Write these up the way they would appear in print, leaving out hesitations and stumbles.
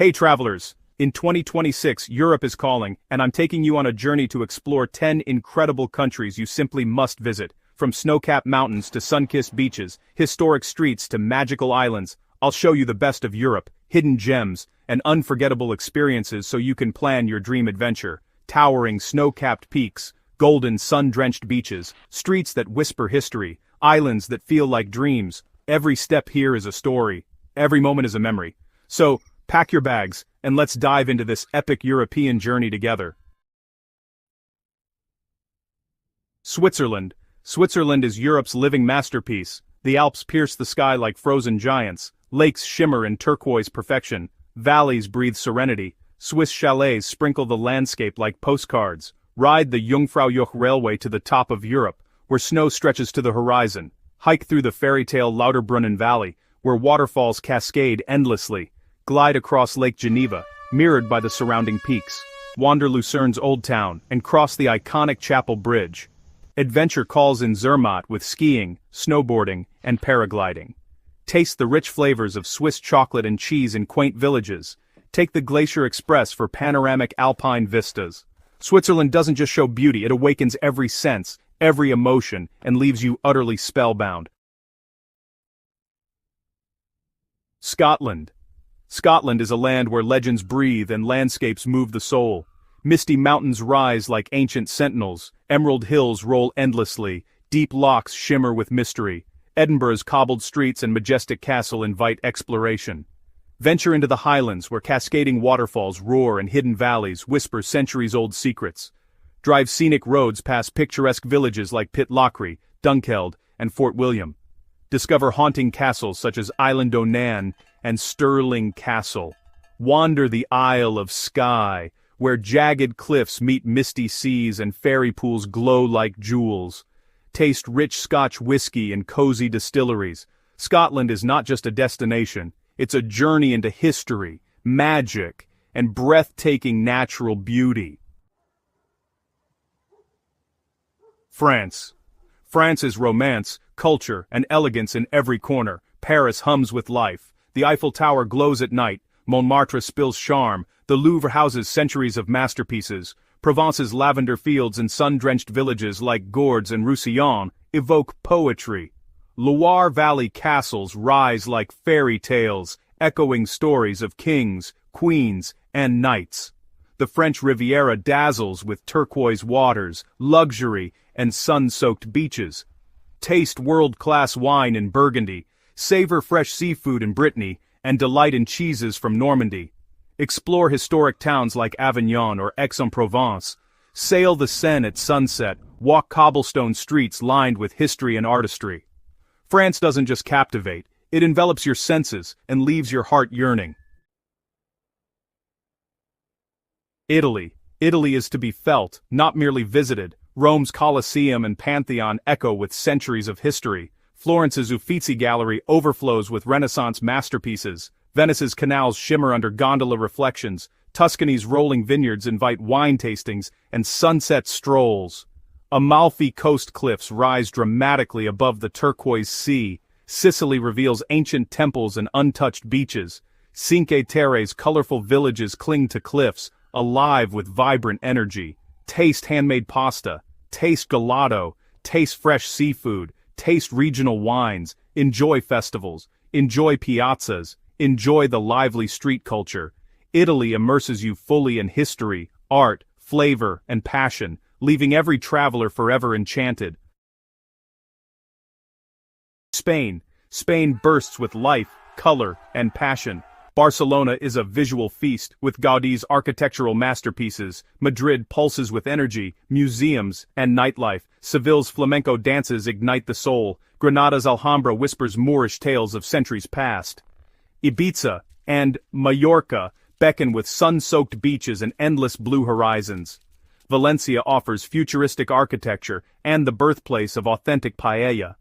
Hey travelers! In 2026, Europe is calling, and I'm taking you on a journey to explore 10 incredible countries you simply must visit. From snow-capped mountains to sun-kissed beaches, historic streets to magical islands, I'll show you the best of Europe, hidden gems, and unforgettable experiences so you can plan your dream adventure. Towering snow-capped peaks, golden sun-drenched beaches, streets that whisper history, islands that feel like dreams. Every step here is a story. Every moment is a memory. So, pack your bags, and let's dive into this epic European journey together. Switzerland. Switzerland is Europe's living masterpiece. The Alps pierce the sky like frozen giants, lakes shimmer in turquoise perfection, valleys breathe serenity, Swiss chalets sprinkle the landscape like postcards. Ride the Jungfraujoch Railway to the top of Europe, where snow stretches to the horizon. Hike through the fairy-tale Lauterbrunnen Valley, where waterfalls cascade endlessly. Glide across Lake Geneva, mirrored by the surrounding peaks. Wander Lucerne's Old Town, and cross the iconic Chapel Bridge. Adventure calls in Zermatt with skiing, snowboarding, and paragliding. Taste the rich flavors of Swiss chocolate and cheese in quaint villages. Take the Glacier Express for panoramic alpine vistas. Switzerland doesn't just show beauty, it awakens every sense, every emotion, and leaves you utterly spellbound. Scotland. Scotland is a land where legends breathe and landscapes move the soul. Misty mountains rise like ancient sentinels, emerald hills roll endlessly, deep lochs shimmer with mystery. Edinburgh's cobbled streets and majestic castle invite exploration. Venture into the Highlands where cascading waterfalls roar and hidden valleys whisper centuries-old secrets. Drive scenic roads past picturesque villages like Pitlochry, Dunkeld, and Fort William. Discover haunting castles such as Island O'Nan and Stirling Castle. Wander the Isle of Skye, where jagged cliffs meet misty seas and fairy pools glow like jewels. Taste rich Scotch whiskey in cozy distilleries. Scotland is not just a destination, it's a journey into history, magic, and breathtaking natural beauty. France. France is romance, culture, and elegance in every corner. Paris hums with life. The Eiffel Tower glows at night. Montmartre spills charm. The Louvre houses centuries of masterpieces. Provence's lavender fields and sun-drenched villages like Gourdes and Roussillon evoke poetry. Loire Valley castles rise like fairy tales, echoing stories of kings, queens, and knights. The French Riviera dazzles with turquoise waters, luxury, and sun-soaked beaches. Taste world-class wine in Burgundy, savor fresh seafood in Brittany, and delight in cheeses from Normandy. Explore historic towns like Avignon or Aix-en-Provence. Sail the Seine at sunset, walk cobblestone streets lined with history and artistry. France doesn't just captivate, it envelops your senses and leaves your heart yearning. Italy. Italy is to be felt, not merely visited. Rome's Colosseum and Pantheon echo with centuries of history. Florence's Uffizi Gallery overflows with Renaissance masterpieces. Venice's canals shimmer under gondola reflections. Tuscany's rolling vineyards invite wine tastings and sunset strolls. Amalfi coast cliffs rise dramatically above the turquoise sea. Sicily reveals ancient temples and untouched beaches. Cinque Terre's colorful villages cling to cliffs, alive with vibrant energy. Taste handmade pasta, taste gelato, taste fresh seafood, taste regional wines, enjoy festivals, enjoy piazzas, enjoy the lively street culture. Italy immerses you fully in history, art, flavor, and passion, leaving every traveler forever enchanted. Spain. Spain bursts with life, color, and passion. Barcelona is a visual feast, with Gaudi's architectural masterpieces. Madrid pulses with energy, museums, and nightlife. Seville's flamenco dances ignite the soul. Granada's Alhambra whispers Moorish tales of centuries past. Ibiza and Mallorca beckon with sun-soaked beaches and endless blue horizons. Valencia offers futuristic architecture and the birthplace of authentic paella.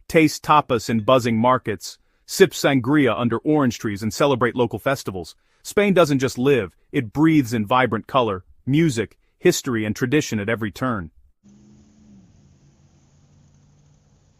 Taste tapas in buzzing markets. Sip sangria under orange trees and celebrate local festivals. Spain doesn't just live, it breathes in vibrant color, music, history, and tradition at every turn.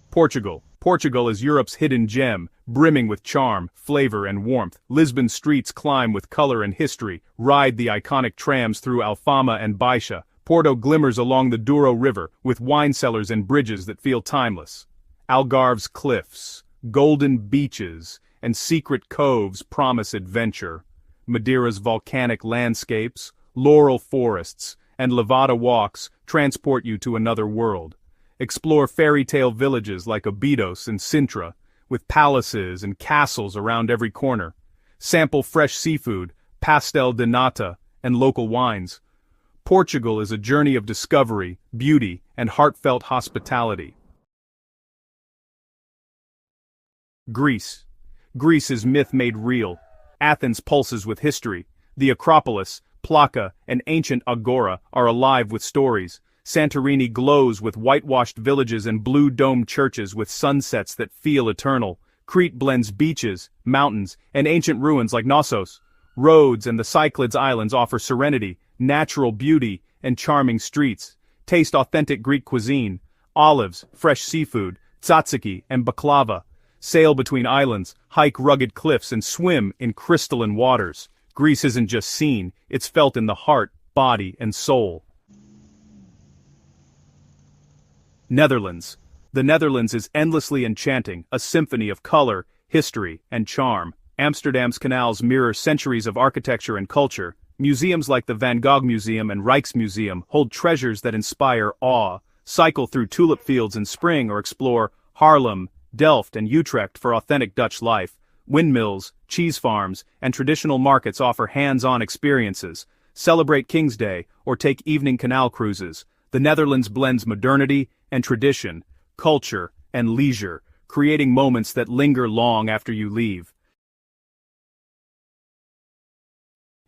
Portugal. Portugal is Europe's hidden gem, brimming with charm, flavor and warmth. Lisbon's streets climb with color and history, ride the iconic trams through Alfama and Baixa. Porto glimmers along the Douro River, with wine cellars and bridges that feel timeless. Algarve's cliffs, golden beaches, and secret coves promise adventure. Madeira's volcanic landscapes, laurel forests, and Levada walks transport you to another world. Explore fairy tale villages like Abidos and Sintra, with palaces and castles around every corner. Sample fresh seafood, pastel de nata, and local wines. Portugal is a journey of discovery, beauty, and heartfelt hospitality. Greece. Greece is myth made real. Athens pulses with history. The Acropolis, Plaka, and ancient Agora are alive with stories. Santorini glows with whitewashed villages and blue-domed churches with sunsets that feel eternal. Crete blends beaches, mountains, and ancient ruins like Knossos. Rhodes and the Cyclades Islands offer serenity, natural beauty, and charming streets. Taste authentic Greek cuisine, olives, fresh seafood, tzatziki, and baklava. Sail between islands, hike rugged cliffs, and swim in crystalline waters. Greece isn't just seen, it's felt in the heart, body, and soul. Netherlands. The Netherlands is endlessly enchanting, a symphony of color, history, and charm. Amsterdam's canals mirror centuries of architecture and culture. Museums like the Van Gogh Museum and Rijksmuseum hold treasures that inspire awe. Cycle through tulip fields in spring or explore Haarlem, Delft, and Utrecht for authentic Dutch life. Windmills, cheese farms, and traditional markets offer hands-on experiences. Celebrate King's Day or take evening canal cruises. The Netherlands blends modernity and tradition, culture and leisure, creating moments that linger long after you leave.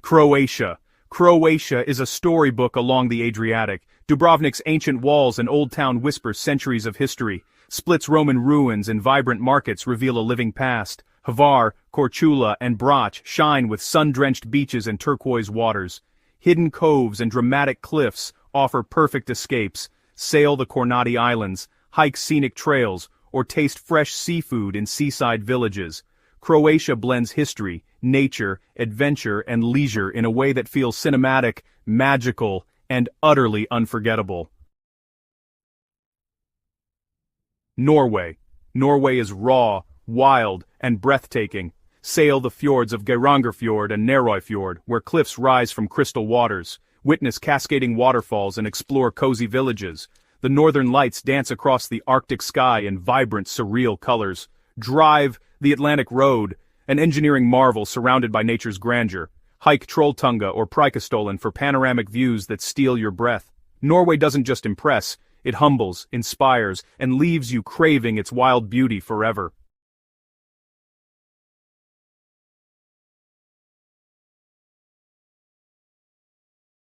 Croatia. Croatia is a storybook along the Adriatic. Dubrovnik's ancient walls and old town whisper centuries of history. Split's Roman ruins and vibrant markets reveal a living past. Hvar, Korčula, and Brač shine with sun-drenched beaches and turquoise waters. Hidden coves and dramatic cliffs offer perfect escapes. Sail the Kornati Islands, hike scenic trails, or taste fresh seafood in seaside villages. Croatia blends history, nature, adventure, and leisure in a way that feels cinematic, magical, and utterly unforgettable. Norway. Norway is raw, wild, and breathtaking. Sail the fjords of Geirangerfjord and Narøyfjord, where cliffs rise from crystal waters. Witness cascading waterfalls and explore cozy villages. The northern lights dance across the Arctic sky in vibrant, surreal colors. Drive the Atlantic Road, an engineering marvel surrounded by nature's grandeur. Hike Trolltunga or Preikestolen for panoramic views that steal your breath. Norway doesn't just impress, it humbles, inspires, and leaves you craving its wild beauty forever.